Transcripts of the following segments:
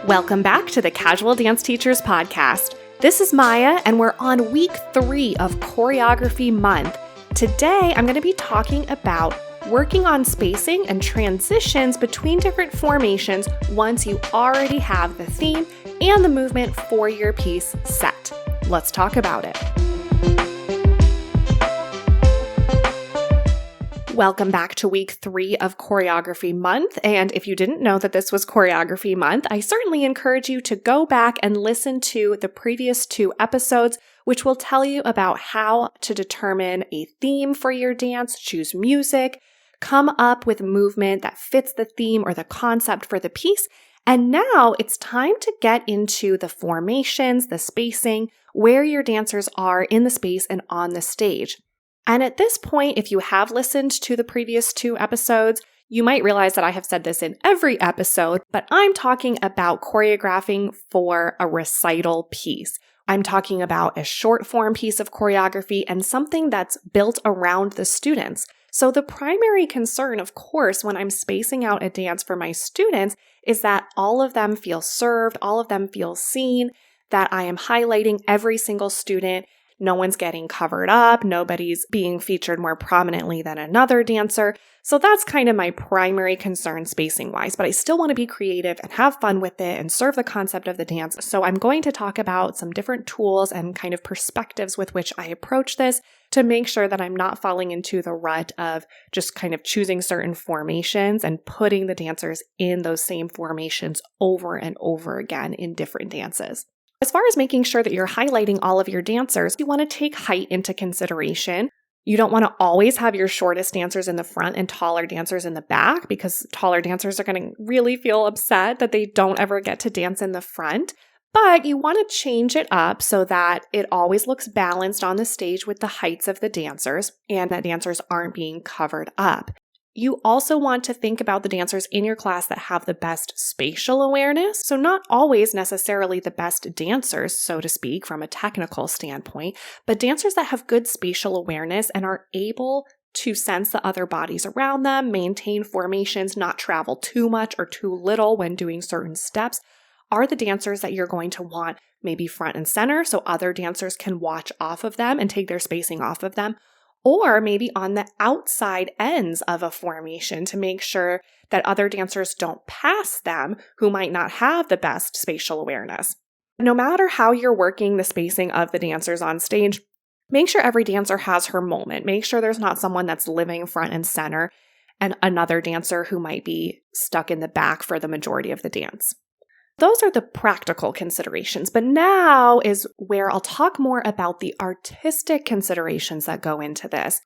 Welcome back to the Casual Dance Teachers Podcast. This is Maya, and we're on week 3 of Choreography Month. Today, I'm going to be talking about working on spacing and transitions between different formations once you already have the theme and the movement for your piece set. Let's talk about it. Welcome back to week 3 of Choreography Month. And if you didn't know that this was Choreography Month, I certainly encourage you to go back and listen to the previous 2 episodes, which will tell you about how to determine a theme for your dance, choose music, come up with movement that fits the theme or the concept for the piece. And now it's time to get into the formations, the spacing, where your dancers are in the space and on the stage. And at this point, if you have listened to the previous 2 episodes, you might realize that I have said this in every episode, but I'm talking about choreographing for a recital piece. I'm talking about a short form piece of choreography and something that's built around the students. So the primary concern, of course, when I'm spacing out a dance for my students is that all of them feel served, all of them feel seen, that I am highlighting every single student. No one's getting covered up. Nobody's being featured more prominently than another dancer. So that's kind of my primary concern spacing-wise, but I still want to be creative and have fun with it and serve the concept of the dance. So I'm going to talk about some different tools and kind of perspectives with which I approach this to make sure that I'm not falling into the rut of just kind of choosing certain formations and putting the dancers in those same formations over and over again in different dances. As far as making sure that you're highlighting all of your dancers, you want to take height into consideration. You don't want to always have your shortest dancers in the front and taller dancers in the back because taller dancers are going to really feel upset that they don't ever get to dance in the front. But you want to change it up so that it always looks balanced on the stage with the heights of the dancers and that dancers aren't being covered up. You also want to think about the dancers in your class that have the best spatial awareness. So not always necessarily the best dancers, so to speak, from a technical standpoint, but dancers that have good spatial awareness and are able to sense the other bodies around them, maintain formations, not travel too much or too little when doing certain steps, are the dancers that you're going to want maybe front and center so other dancers can watch off of them and take their spacing off of them. Or maybe on the outside ends of a formation to make sure that other dancers don't pass them who might not have the best spatial awareness. No matter how you're working the spacing of the dancers on stage, make sure every dancer has her moment. Make sure there's not someone that's living front and center and another dancer who might be stuck in the back for the majority of the dance. Those are the practical considerations, but now is where I'll talk more about the artistic considerations that go into this.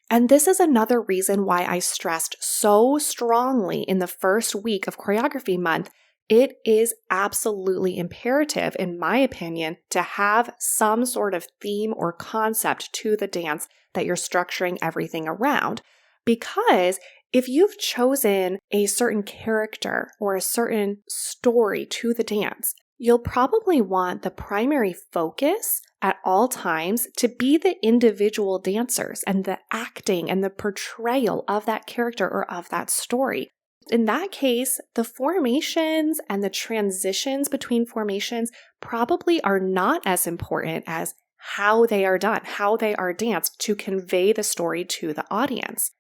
And this is another reason why I stressed so strongly in the first week of Choreography Month. It is absolutely imperative, in my opinion, to have some sort of theme or concept to the dance that you're structuring everything around. Because if you've chosen a certain character or a certain story to the dance, you'll probably want the primary focus at all times to be the individual dancers and the acting and the portrayal of that character or of that story. In that case, the formations and the transitions between formations probably are not as important as how they are done, how they are danced to convey the story to the audience.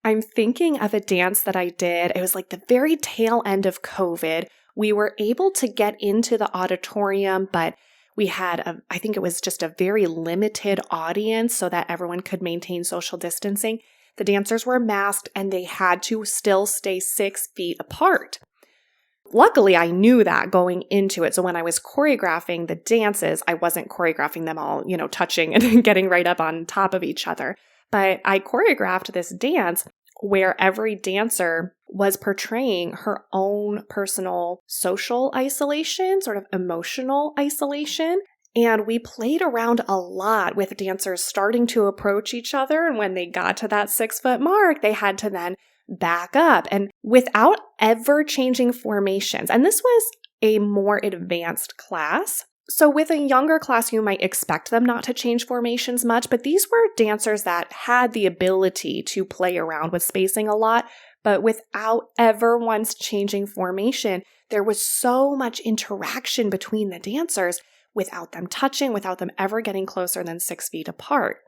I'm thinking of a dance that I did. It was like the very tail end of COVID. We were able to get into the auditorium, but we had, I think it was just a very limited audience so that everyone could maintain social distancing. The dancers were masked and they had to still stay 6 feet apart. Luckily, I knew that going into it. So when I was choreographing the dances, I wasn't choreographing them all, touching and getting right up on top of each other. But I choreographed this dance where every dancer was portraying her own personal social isolation, sort of emotional isolation. And we played around a lot with dancers starting to approach each other. And when they got to that 6-foot mark, they had to then back up and without ever changing formations. And this was a more advanced class. So with a younger class, you might expect them not to change formations much, but these were dancers that had the ability to play around with spacing a lot, but without ever once changing formation. There was so much interaction between the dancers without them touching, without them ever getting closer than 6 feet apart.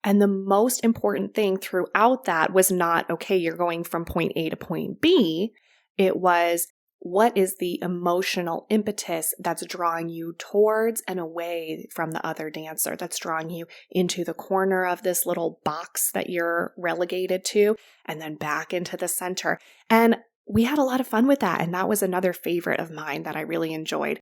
And the most important thing throughout that was not, okay, you're going from point A to point B. It was, what is the emotional impetus that's drawing you towards and away from the other dancer, that's drawing you into the corner of this little box that you're relegated to, and then back into the center. And we had a lot of fun with that. And that was another favorite of mine that I really enjoyed.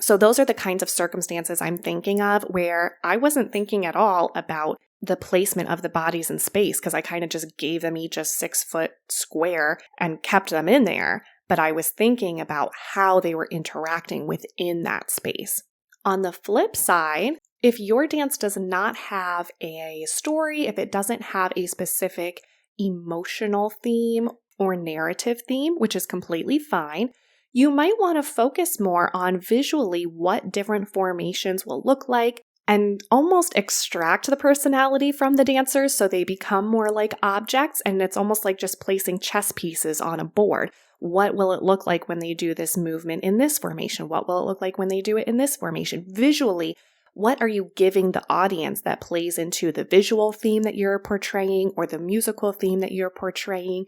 So those are the kinds of circumstances I'm thinking of where I wasn't thinking at all about the placement of the bodies in space, because I kind of just gave them each a 6-foot square and kept them in there. But I was thinking about how they were interacting within that space. On the flip side, if your dance does not have a story, if it doesn't have a specific emotional theme or narrative theme, which is completely fine, you might want to focus more on visually what different formations will look like and almost extract the personality from the dancers so they become more like objects, and it's almost like just placing chess pieces on a board. What will it look like when they do this movement in this formation? What will it look like when they do it in this formation? Visually, what are you giving the audience that plays into the visual theme that you're portraying or the musical theme that you're portraying?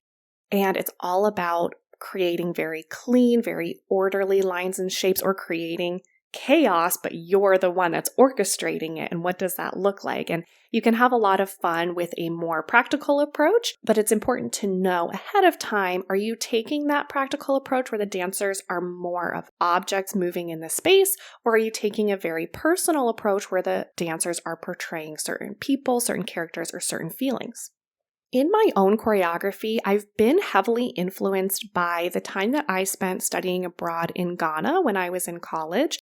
And it's all about creating very clean, very orderly lines and shapes, or creating chaos, but you're the one that's orchestrating it. And what does that look like? And you can have a lot of fun with a more practical approach, but it's important to know ahead of time, are you taking that practical approach where the dancers are more of objects moving in the space, or are you taking a very personal approach where the dancers are portraying certain people, certain characters, or certain feelings? In my own choreography, I've been heavily influenced by the time that I spent studying abroad in Ghana when I was in college,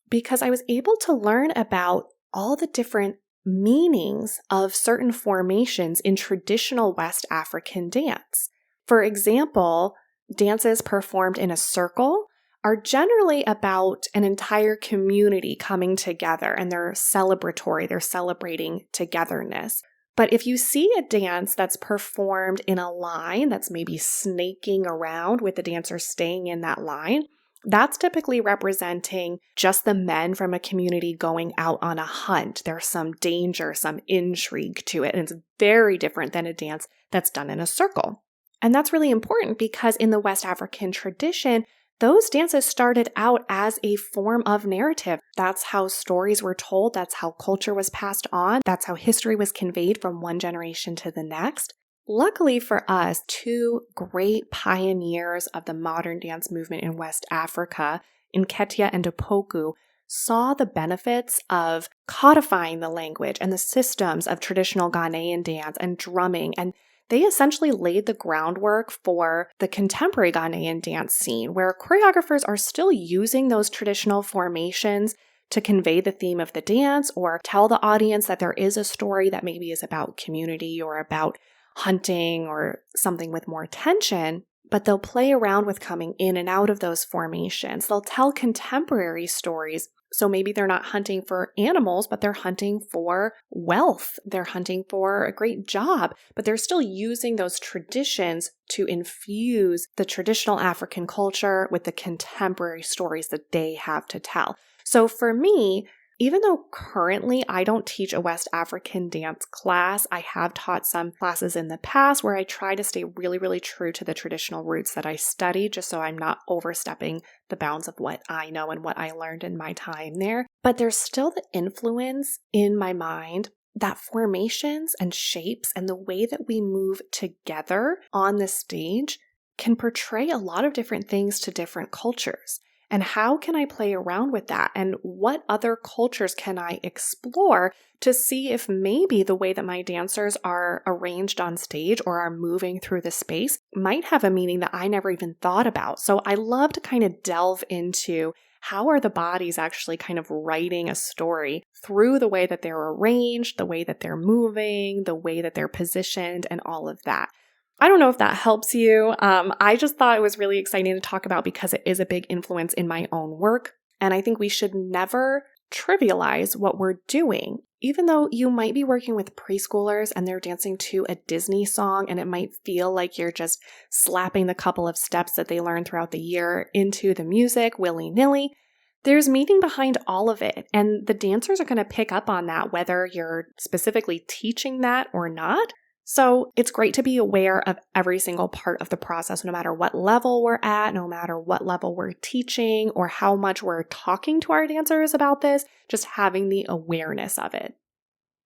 because I was able to learn about all the different meanings of certain formations in traditional West African dance. For example, dances performed in a circle are generally about an entire community coming together, and they're celebratory, they're celebrating togetherness. But if you see a dance that's performed in a line that's maybe snaking around with the dancer staying in that line, that's typically representing just the men from a community going out on a hunt. There's some danger, some intrigue to it, and it's very different than a dance that's done in a circle. And that's really important because in the West African tradition, those dances started out as a form of narrative. That's how stories were told. That's how culture was passed on. That's how history was conveyed from one generation to the next. Luckily for us, two great pioneers of the modern dance movement in West Africa, Nketia and Opoku, saw the benefits of codifying the language and the systems of traditional Ghanaian dance and drumming, and they essentially laid the groundwork for the contemporary Ghanaian dance scene, where choreographers are still using those traditional formations to convey the theme of the dance or tell the audience that there is a story that maybe is about community or about hunting or something with more tension, but they'll play around with coming in and out of those formations. They'll tell contemporary stories. So maybe they're not hunting for animals, but they're hunting for wealth. They're hunting for a great job, but they're still using those traditions to infuse the traditional African culture with the contemporary stories that they have to tell. So for me, even though currently I don't teach a West African dance class, I have taught some classes in the past where I try to stay really, really true to the traditional roots that I study, just so I'm not overstepping the bounds of what I know and what I learned in my time there. But there's still the influence in my mind that formations and shapes and the way that we move together on the stage can portray a lot of different things to different cultures. And how can I play around with that? And what other cultures can I explore to see if maybe the way that my dancers are arranged on stage or are moving through the space might have a meaning that I never even thought about. So I love to kind of delve into how are the bodies actually kind of writing a story through the way that they're arranged, the way that they're moving, the way that they're positioned, and all of that. I don't know if that helps you. I just thought it was really exciting to talk about because it is a big influence in my own work. And I think we should never trivialize what we're doing. Even though you might be working with preschoolers and they're dancing to a Disney song and it might feel like you're just slapping the couple of steps that they learned throughout the year into the music willy-nilly, there's meaning behind all of it. And the dancers are going to pick up on that, whether you're specifically teaching that or not. So it's great to be aware of every single part of the process, no matter what level we're at, no matter what level we're teaching, or how much we're talking to our dancers about this, just having the awareness of it.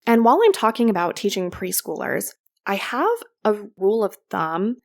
And while I'm talking about teaching preschoolers, I have a rule of thumb,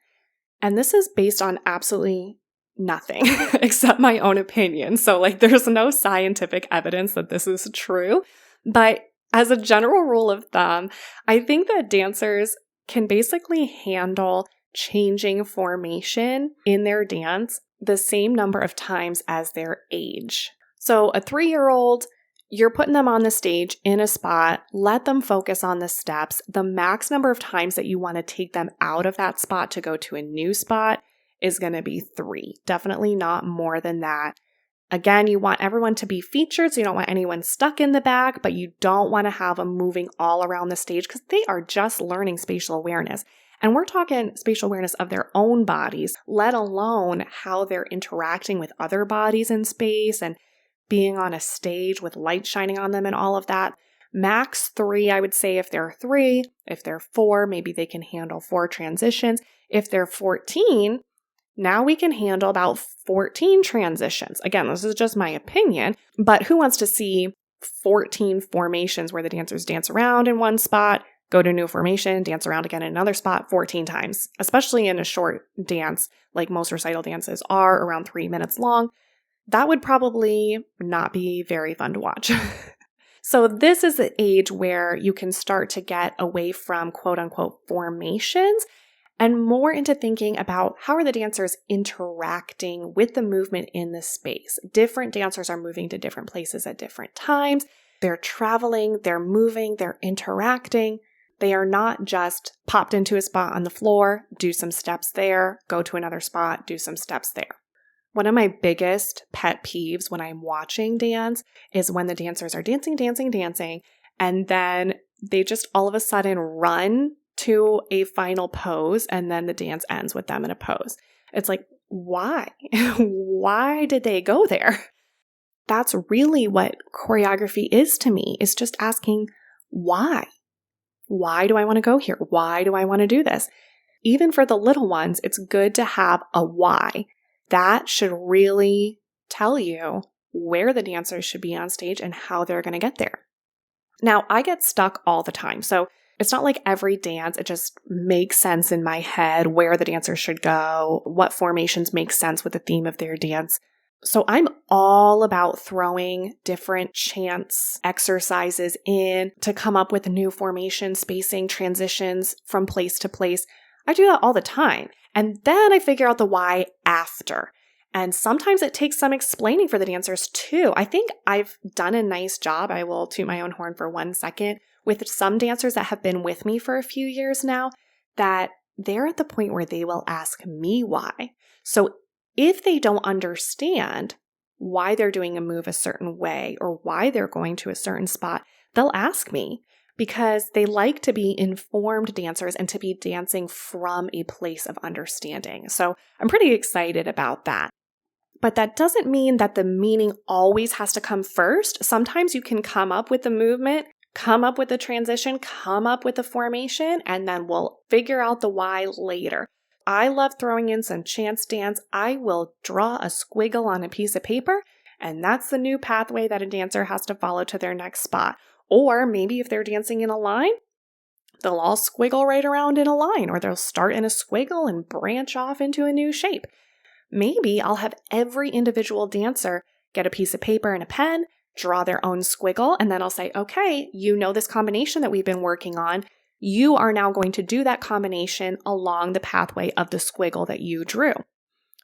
and this is based on absolutely nothing except my own opinion. So there's no scientific evidence that this is true. But as a general rule of thumb, I think that dancers can basically handle changing formation in their dance the same number of times as their age. So a 3-year-old, you're putting them on the stage in a spot, let them focus on the steps. The max number of times that you want to take them out of that spot to go to a new spot is going to be 3. Definitely not more than that. Again, you want everyone to be featured, so you don't want anyone stuck in the back, but you don't want to have them moving all around the stage because they are just learning spatial awareness. And we're talking spatial awareness of their own bodies, let alone how they're interacting with other bodies in space and being on a stage with light shining on them and all of that. Max 3, I would say if they're 3. If they're 4, maybe they can handle 4 transitions. If they're 14, now we can handle about 14 transitions. Again, this is just my opinion, but who wants to see 14 formations where the dancers dance around in one spot, go to a new formation, dance around again in another spot 14 times, especially in a short dance like most recital dances are, around 3 minutes long. That would probably not be very fun to watch. So this is the age where you can start to get away from quote unquote formations and more into thinking about how are the dancers interacting with the movement in the space. Different dancers are moving to different places at different times. They're traveling, they're moving, they're interacting. They are not just popped into a spot on the floor, do some steps there, go to another spot, do some steps there. One of my biggest pet peeves when I'm watching dance is when the dancers are dancing, and then they just all of a sudden run to a final pose, and then the dance ends with them in a pose. It's like, why? Why did they go there? That's really what choreography is to me, is just asking, why? Why do I want to go here? Why do I want to do this? Even for the little ones, it's good to have a why. That should really tell you where the dancers should be on stage and how they're going to get there. Now, I get stuck all the time. So it's not like every dance, it just makes sense in my head where the dancers should go, what formations make sense with the theme of their dance. So I'm all about throwing different chance exercises in to come up with new formation, spacing, transitions from place to place. I do that all the time. And then I figure out the why after. And sometimes it takes some explaining for the dancers too. I think I've done a nice job. I will toot my own horn for 1 second. With some dancers that have been with me for a few years now, that they're at the point where they will ask me why. So if they don't understand why they're doing a move a certain way or why they're going to a certain spot, they'll ask me because they like to be informed dancers and to be dancing from a place of understanding. So I'm pretty excited about that. But that doesn't mean that the meaning always has to come first. Sometimes you can come up with the movement, come up with the transition, come up with the formation, and then we'll figure out the why later. I love throwing in some chance dance. I will draw a squiggle on a piece of paper, and that's the new pathway that a dancer has to follow to their next spot. Or maybe if they're dancing in a line, they'll all squiggle right around in a line, or they'll start in a squiggle and branch off into a new shape. Maybe I'll have every individual dancer get a piece of paper and a pen, draw their own squiggle, and then I'll say, okay, you know this combination that we've been working on. You are now going to do that combination along the pathway of the squiggle that you drew.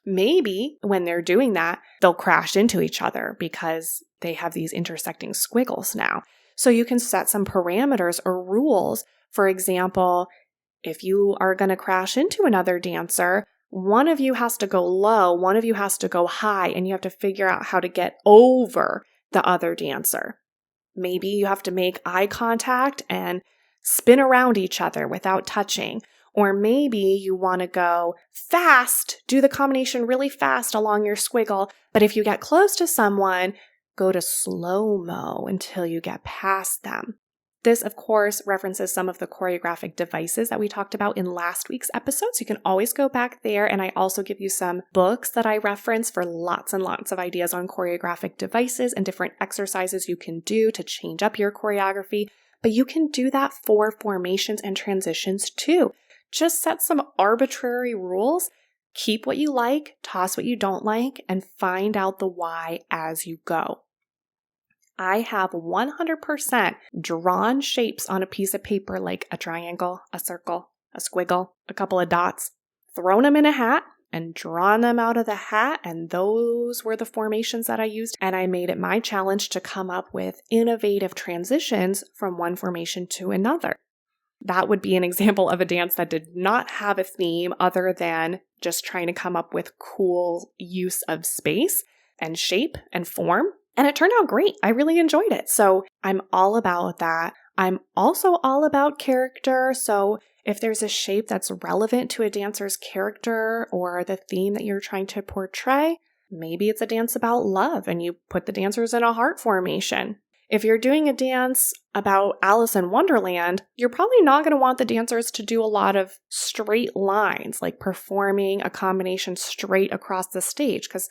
Maybe when they're doing that, they'll crash into each other because they have these intersecting squiggles now. So you can set some parameters or rules. For example, if you are going to crash into another dancer, one of you has to go low, one of you has to go high, and you have to figure out how to get over the other dancer. Maybe you have to make eye contact and spin around each other without touching. Or maybe you want to go fast, do the combination really fast along your squiggle. But if you get close to someone, go to slow-mo until you get past them. This, of course, references some of the choreographic devices that we talked about in last week's episode. So you can always go back there. And I also give you some books that I reference for lots and lots of ideas on choreographic devices and different exercises you can do to change up your choreography. But you can do that for formations and transitions too. Just set some arbitrary rules, keep what you like, toss what you don't like, and find out the why as you go. I have 100% drawn shapes on a piece of paper like a triangle, a circle, a squiggle, a couple of dots, thrown them in a hat and drawn them out of the hat, and those were the formations that I used, and I made it my challenge to come up with innovative transitions from one formation to another. That would be an example of a dance that did not have a theme other than just trying to come up with cool use of space and shape and form. And it turned out great. I really enjoyed it. So I'm all about that. I'm also all about character. So if there's a shape that's relevant to a dancer's character or the theme that you're trying to portray, maybe it's a dance about love and you put the dancers in a heart formation. If you're doing a dance about Alice in Wonderland, you're probably not going to want the dancers to do a lot of straight lines, like performing a combination straight across the stage, because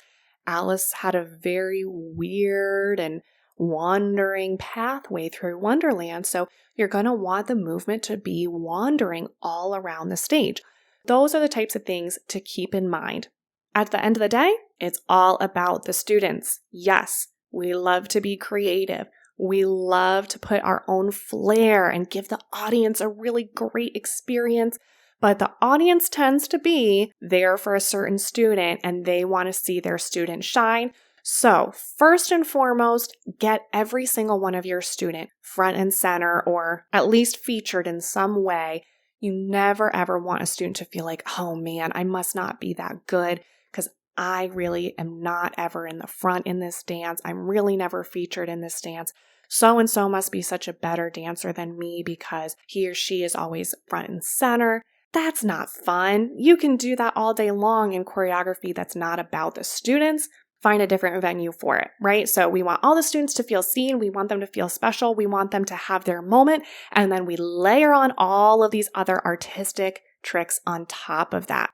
Alice had a very weird and wandering pathway through Wonderland. So you're going to want the movement to be wandering all around the stage. Those are the types of things to keep in mind. At the end of the day, it's all about the students. Yes, we love to be creative. We love to put our own flair and give the audience a really great experience, but the audience tends to be there for a certain student and they want to see their student shine. So first and foremost, get every single one of your student front and center or at least featured in some way. You never ever want a student to feel like, oh man, I must not be that good because I really am not ever in the front in this dance. I'm really never featured in this dance. So-and-so must be such a better dancer than me because he or she is always front and center. That's not fun. You can do that all day long in choreography that's not about the students. Find a different venue for it, right? So we want all the students to feel seen. We want them to feel special. We want them to have their moment. And then we layer on all of these other artistic tricks on top of that.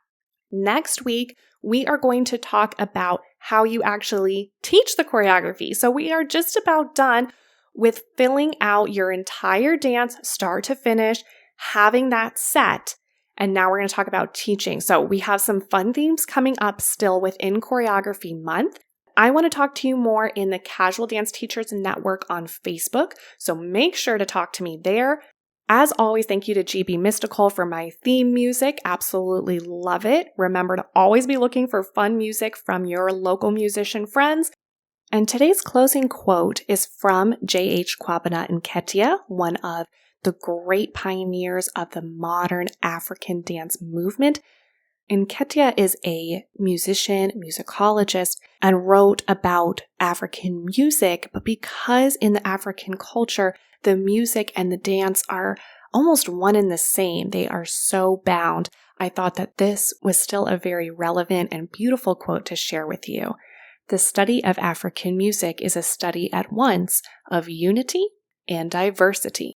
Next week, we are going to talk about how you actually teach the choreography. So we are just about done with filling out your entire dance, start to finish, having that set. And now we're going to talk about teaching. So we have some fun themes coming up still within Choreography Month. I want to talk to you more in the Casual Dance Teachers Network on Facebook. So make sure to talk to me there. As always, thank you to GB Mystical for my theme music. Absolutely love it. Remember to always be looking for fun music from your local musician friends. And today's closing quote is from J.H. Kwabena Nketia, one of the great pioneers of the modern African dance movement. Nketia is a musician, musicologist, and wrote about African music, but because in the African culture, the music and the dance are almost one and the same, they are so bound, I thought that this was still a very relevant and beautiful quote to share with you. The study of African music is a study at once of unity and diversity.